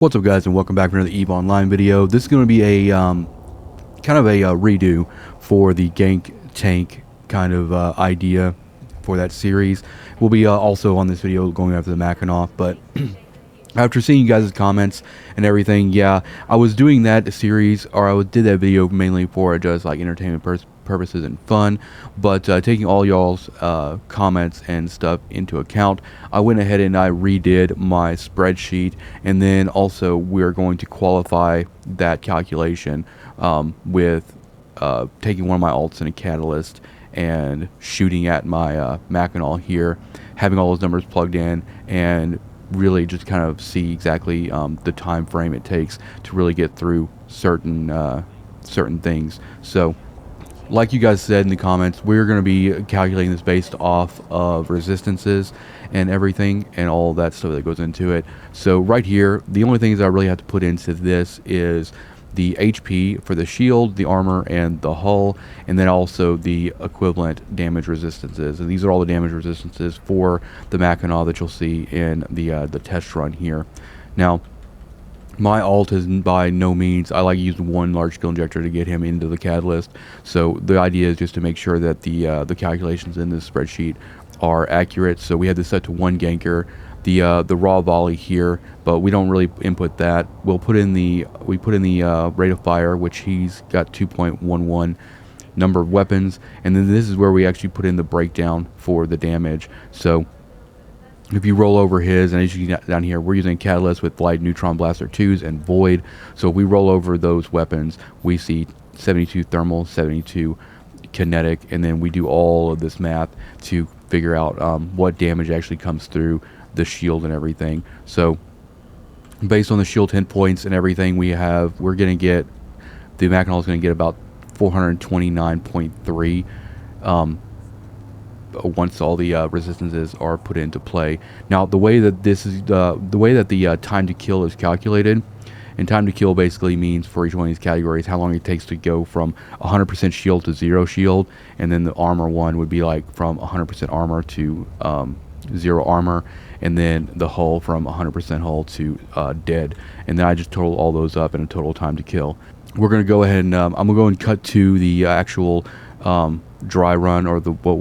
What's up, guys, and welcome back to another EVE Online video. This is going to be a kind of a redo for the Gank tank kind of idea for that series. We'll be also on this video going after the Mackinaw, but after seeing you guys' comments and everything, yeah, I was doing that series, or I did that video mainly for just like entertainment purposes and fun, but taking all y'all's comments and stuff into account, I went ahead and I redid my spreadsheet, and then also we're going to qualify that calculation with taking one of my alts and a catalyst and shooting at my Mackinaw here, having all those numbers plugged in, and really just kind of see exactly the time frame it takes to really get through certain things. So like you guys said in the comments, we're going to be calculating this based off of resistances and everything and all that stuff that goes into it. So right here, the only things I really have to put into this is the HP for the shield, the armor, and the hull, and then also the equivalent damage resistances. And these are all the damage resistances for the Mackinaw that you'll see in the test run here. Now, my alt is by no means, I like to use one large skill injector to get him into the catalyst. So the idea is just to make sure that the calculations in this spreadsheet are accurate. So we had this set to one ganker, the raw volley here, but we don't really input that. We put in the rate of fire, which he's got 2.11 number of weapons, and then this is where we actually put in the breakdown for the damage. So if you roll over his, and as you can see down here, we're using Catalyst with Light Neutron Blaster 2s and Void. So if we roll over those weapons, we see 72 Thermal, 72 Kinetic, and then we do all of this math to figure out what damage actually comes through the shield and everything. So based on the shield 10 points and everything we're going to get, the Mackinaw is going to get about 429.3 once all the resistances are put into play. Now, the way that this is the way that the time to kill is calculated, and time to kill basically means for each one of these categories how long it takes to go from 100% shield to 0 shield, and then the armor one would be like from 100% armor to 0 armor, and then the hull from 100% hull to dead. And then I just total all those up in a total time to kill. We're going to go ahead and I'm going to go and cut to the actual dry run, or what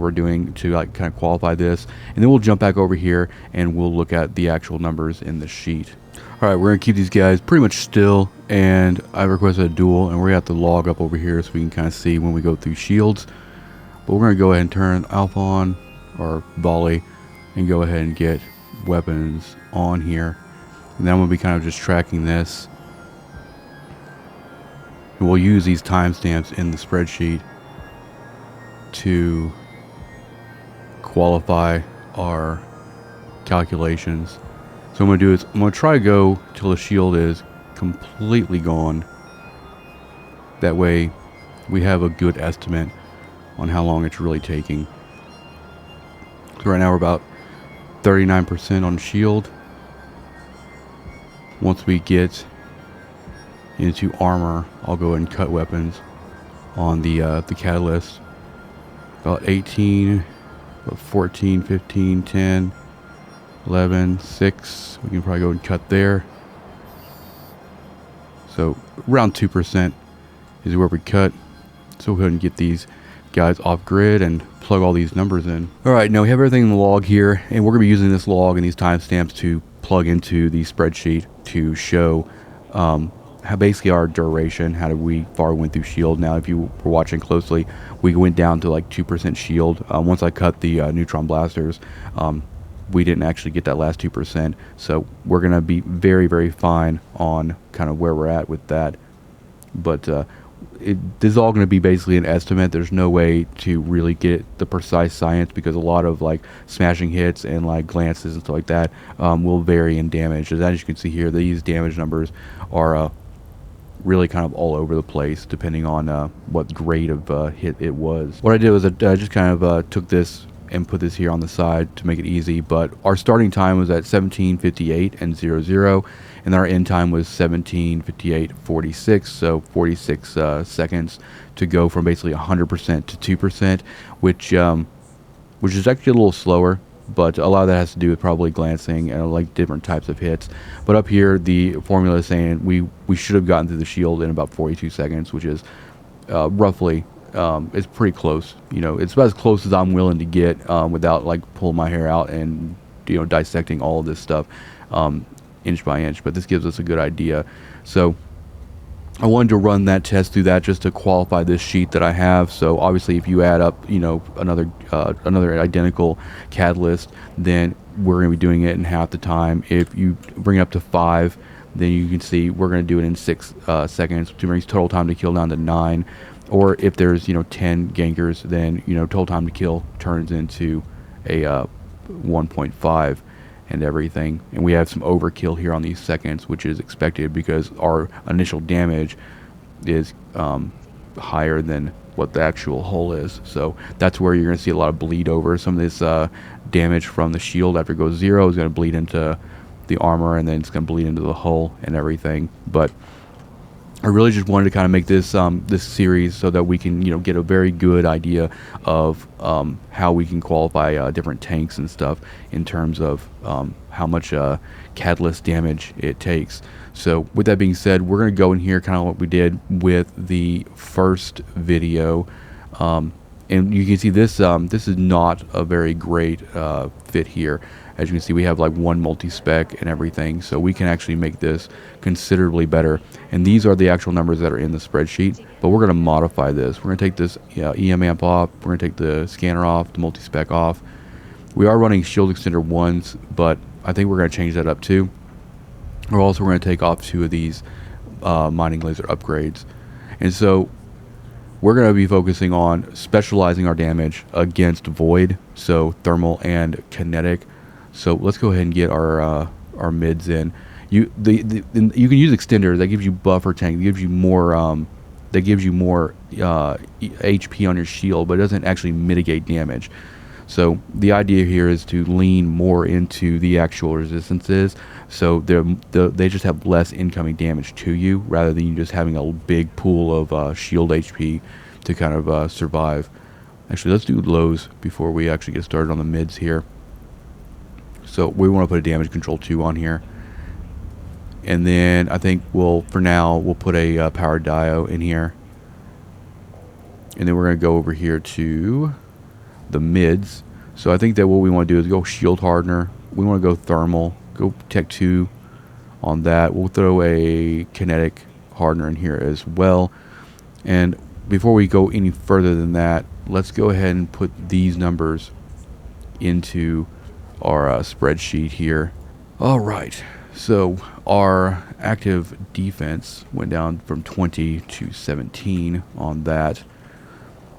we're doing to like kind of qualify this, and then we'll jump back over here and we'll look at the actual numbers in the sheet. Alright, we're going to keep these guys pretty much still, and I requested a duel, and we're going to have to log up over here so we can kind of see when we go through shields. But we're going to go ahead and turn alpha on, or volley, and go ahead and get weapons on here. And then I'm going to be kind of just tracking this, and we'll use these timestamps in the spreadsheet to qualify our calculations. So what I'm going to do is I'm going to try to go till the shield is completely gone. That way we have a good estimate on how long it's really taking. So right now we're about 39% on shield. Once we get into armor, I'll go ahead and cut weapons on the catalyst. About 18, about 14, 15, 10, 11, 6. We can probably go and cut there. So around 2% is where we cut. So we'll go ahead and get these guys off grid and plug all these numbers in. Alright, now we have everything in the log here, and we're going to be using this log and these timestamps to plug into the spreadsheet to show how basically our duration, how far we went through shield. Now, if you were watching closely, we went down to like 2% shield. Once I cut the neutron blasters, we didn't actually get that last 2%. So we're going to be very, very fine on kind of where we're at with that. But this is all going to be basically an estimate. There's no way to really get the precise science, because a lot of like smashing hits and like glances and stuff like that will vary in damage. As you can see here, these damage numbers are really kind of all over the place depending on what grade of hit it was. What I did was I just kind of took this and put this here on the side to make it easy, but our starting time was at 17:58 and 00, and our end time was 17:58:46, so 46 seconds to go from basically 100% to 2%, which is actually a little slower but a lot of that has to do with probably glancing and like different types of hits. But up here, the formula is saying we should have gotten through the shield in about 42 seconds, which is roughly it's pretty close. You know, it's about as close as I'm willing to get without like pulling my hair out and dissecting all of this stuff inch by inch. But this gives us a good idea. So I wanted to run that test through that just to qualify this sheet that I have. So obviously, if you add up, another identical catalyst, then we're going to be doing it in half the time. If you bring it up to 5, then you can see we're going to do it in 6 seconds, which brings total time to kill down to 9. Or if there's 10 gankers, then total time to kill turns into a 1.5. and everything. And we have some overkill here on these seconds, which is expected because our initial damage is higher than what the actual hull is. So that's where you're going to see a lot of bleed over. Some of this damage from the shield after it goes 0 is going to bleed into the armor, and then it's going to bleed into the hull and everything. But I really just wanted to kind of make this this series so that we can get a very good idea of how we can qualify different tanks and stuff in terms of how much catalyst damage it takes. So with that being said, we're going to go in here kind of what we did with the first video, and you can see this this is not a very great fit here. As you can see, we have like one multi-spec and everything, so we can actually make this considerably better. And these are the actual numbers that are in the spreadsheet, but we're going to modify this. We're going to take this EM amp off, we're going to take the scanner off, the multi-spec off. We are running shield extender 1s, but I think we're going to change that up too. We're also going to take off 2 of these mining laser upgrades. And so we're going to be focusing on specializing our damage against void, so thermal and kinetic. So let's go ahead and get our mids in. You can use extenders. That gives you buffer tank. That gives you more HP on your shield, but it doesn't actually mitigate damage. So the idea here is to lean more into the actual resistances, so they just have less incoming damage to you, rather than you just having a big pool of shield HP to kind of survive. Actually, let's do lows before we actually get started on the mids here. So we want to put a damage control 2 on here. And then I think for now, we'll put a power dio in here. And then we're going to go over here to the mids. So I think that what we want to do is go shield hardener. We want to go thermal, go tech 2 on that. We'll throw a kinetic hardener in here as well. And before we go any further than that, let's go ahead and put these numbers into our spreadsheet here. All right, so our active defense went down from 20 to 17 on that,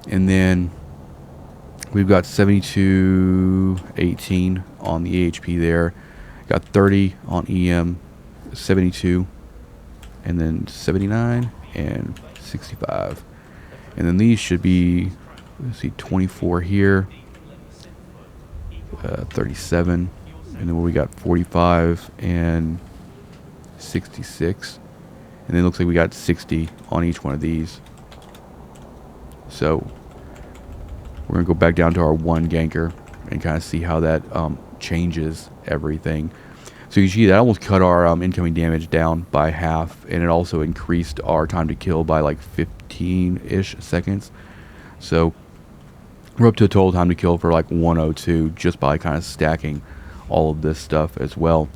and then we've got 72, 18 on the AHP there, got 30 on EM, 72, and then 79 and 65, and then these should be, let's see, 24 here, 37, and then we got 45 and 66, and then it looks like we got 60 on each one of these. So we're gonna go back down to our 1 ganker and kind of see how that changes everything. So you see that almost cut our incoming damage down by half, and it also increased our time to kill by like 15-ish seconds. So we're up to a total time to kill for like 102 just by kind of stacking all of this stuff as well.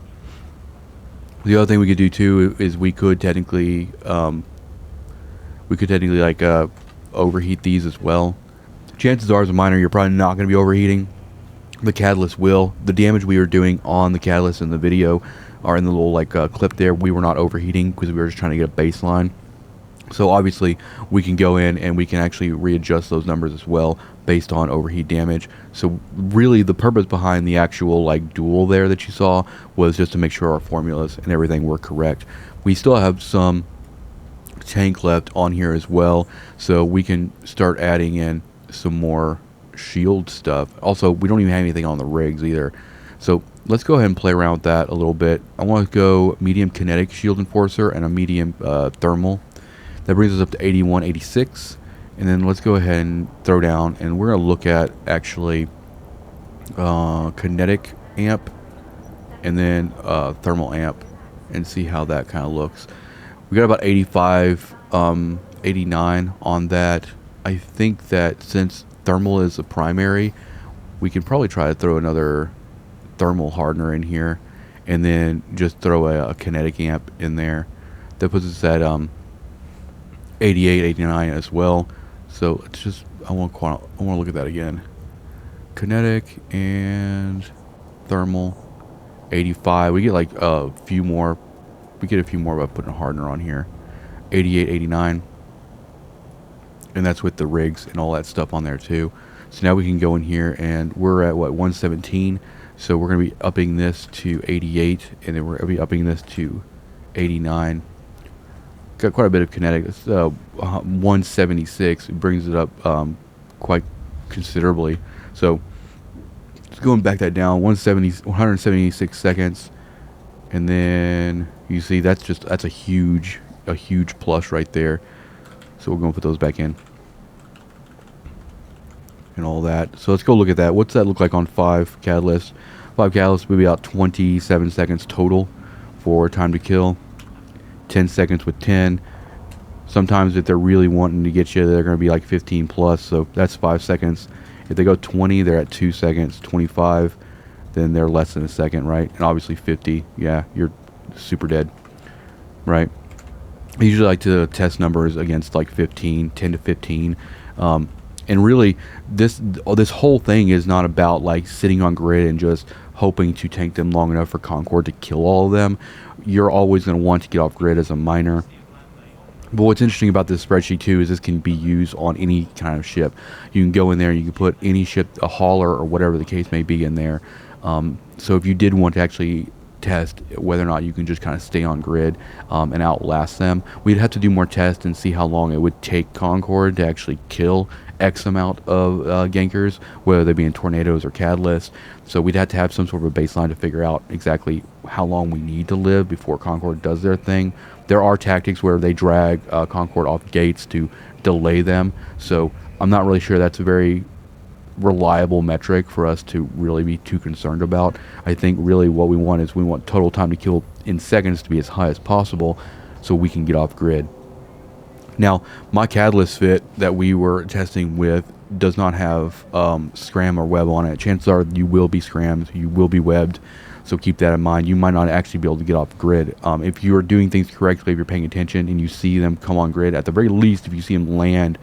The other thing we could do too is we could technically like overheat these as well. Chances are as a miner you're probably not going to be overheating. The catalyst will. The damage we were doing on the catalyst in the video or in the little like clip there, we were not overheating because we were just trying to get a baseline. So obviously we can go in and we can actually readjust those numbers as well based on overheat damage. So really the purpose behind the actual like duel there that you saw was just to make sure our formulas and everything were correct. We still have some tank left on here as well, so we can start adding in some more shield stuff. Also, we don't even have anything on the rigs either. So let's go ahead and play around with that a little bit. I want to go medium kinetic shield enforcer and a medium thermal. That brings us up to 81, 86. And then let's go ahead and throw down, and we're going to look at actually kinetic amp, and then thermal amp, and see how that kind of looks. We got about 85, 89 on that. I think that since thermal is a primary, we could probably try to throw another thermal hardener in here, and then just throw a kinetic amp in there. That puts us at 88, 89 as well. So it's just, I want to look at that again. Kinetic and thermal, 85. We get like a few more. We get a few more by putting a hardener on here. 88, 89. And that's with the rigs and all that stuff on there too. So now we can go in here, and we're at what, 117. So we're going to be upping this to 88, and then we're going to be upping this to 89. Got quite a bit of kinetic. It's 176. It brings it up quite considerably. So just going back that down, 176 seconds, and then you see that's a huge plus right there. So we're going to put those back in and all that. So let's go look at that. What's that look like on 5 catalysts? 5 catalysts would be about 27 seconds total for time to kill. 10 seconds with 10. Sometimes if they're really wanting to get you, they're going to be like 15 plus. So that's 5 seconds. If they go 20, they're at 2 seconds. 25, then they're less than a second, right? And obviously 50, yeah, you're super dead, right? I usually like to test numbers against like 15, 10 to 15. And really, this whole thing is not about like sitting on grid and just hoping to tank them long enough for Concord to kill all of them. You're always going to want to get off grid as a miner. But what's interesting about this spreadsheet too is this can be used on any kind of ship. You can go in there and you can put any ship, a hauler or whatever the case may be in there. So if you did want to actually test whether or not you can just kind of stay on grid and outlast them, we'd have to do more tests and see how long it would take Concord to actually kill X amount of gankers, whether they be in tornadoes or catalysts. So we'd have to have some sort of a baseline to figure out exactly how long we need to live before Concord does their thing. There are tactics where they drag Concord off gates to delay them, so I'm not really sure that's a very reliable metric for us to really be too concerned about. I think really what we want total time to kill in seconds to be as high as possible so we can get off grid. Now, my catalyst fit that we were testing with does not have scram or web on it. Chances are you will be scrammed, you will be webbed, so keep that in mind. You might not actually be able to get off grid. If you're doing things correctly, if you're paying attention and you see them come on grid, at the very least, if you see them land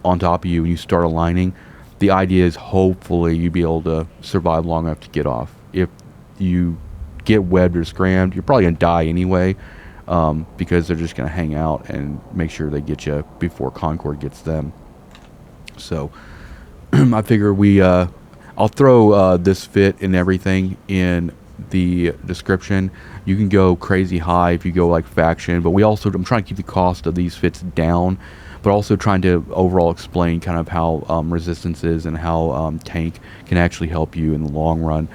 on top of you and you start aligning, the idea is hopefully you'll be able to survive long enough to get off. If you get webbed or scrammed, you're probably going to die anyway, because they're just going to hang out and make sure they get you before Concord gets them. So I figure I'll throw this fit and everything in the description. You can go crazy high if you go like faction, but I'm trying to keep the cost of these fits down, but also trying to overall explain kind of how resistance is and how tank can actually help you in the long run.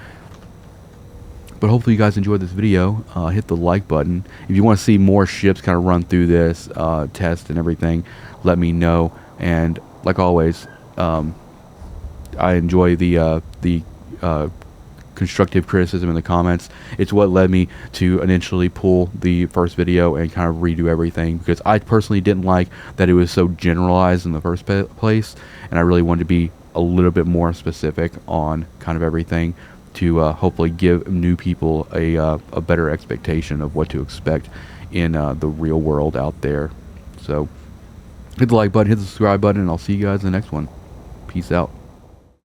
But hopefully you guys enjoyed this video. Hit the like button. If you want to see more ships kind of run through this test and everything, let me know. And like always, I enjoy the constructive criticism in the comments. It's what led me to initially pull the first video and kind of redo everything, because I personally didn't like that it was so generalized in the first place, and I really wanted to be a little bit more specific on kind of everything to hopefully give new people a better expectation of what to expect in the real world out there. So hit the like button, hit the subscribe button, and I'll see you guys in the next one. Peace out.